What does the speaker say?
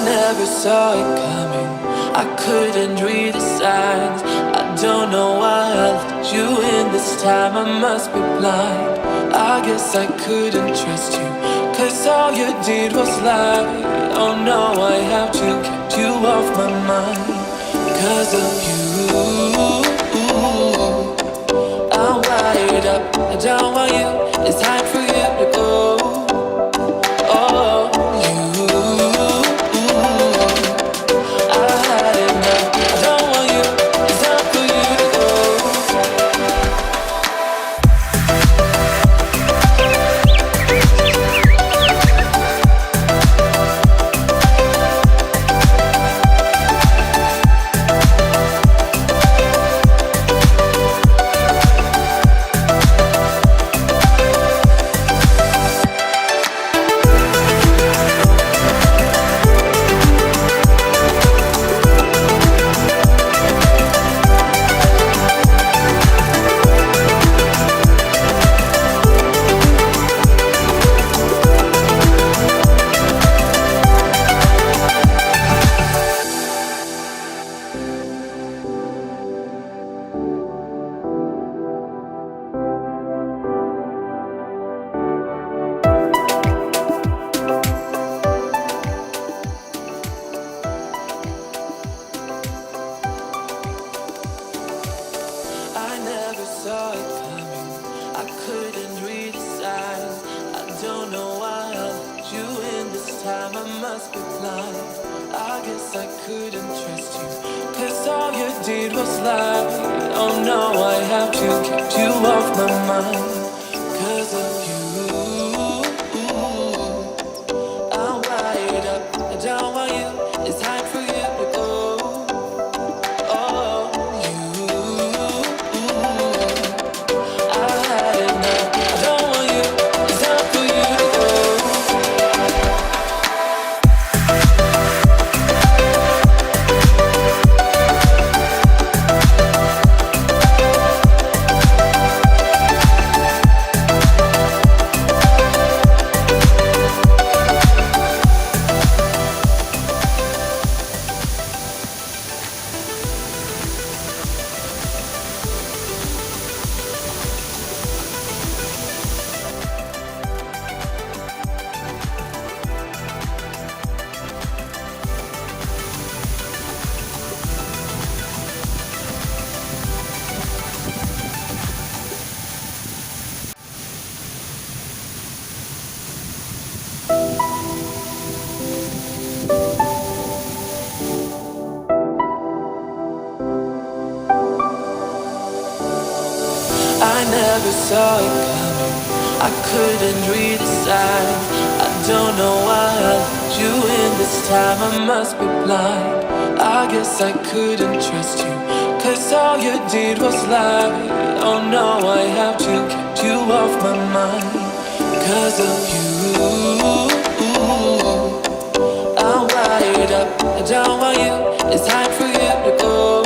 never saw it coming. I couldn't read the signs. I don't know why I let you in this time. I must be blind. I guess I couldn't trust you, 'cause all you did was lie. Oh no, I have to keep you off my mind. 'Cause of you, I'm wired up. I don't want you, it's time for you to go. Oh, you, I had enough. I don't want you, it's time for you to go. I never saw it coming. I couldn't read the signs. I don't know why I let you in this time. I must be blind. I guess I couldn't trust you, 'cause all you did was lie. Oh no, I have to keep you off my mind. 'Cause of you, I'm wired up. I don't want you, it's time for you to go. Oh, you, I had enough. I don't want you, it's time for you to go. I never saw it coming. I couldn't read the signs. I don't know why I let you in this time. I must be blind. I guess I couldn't trust you, 'cause all you did was lie. Oh no, I have to keep you off my mind. 'Cause of you, I'm wired up. I don't want you, it's time for you to go.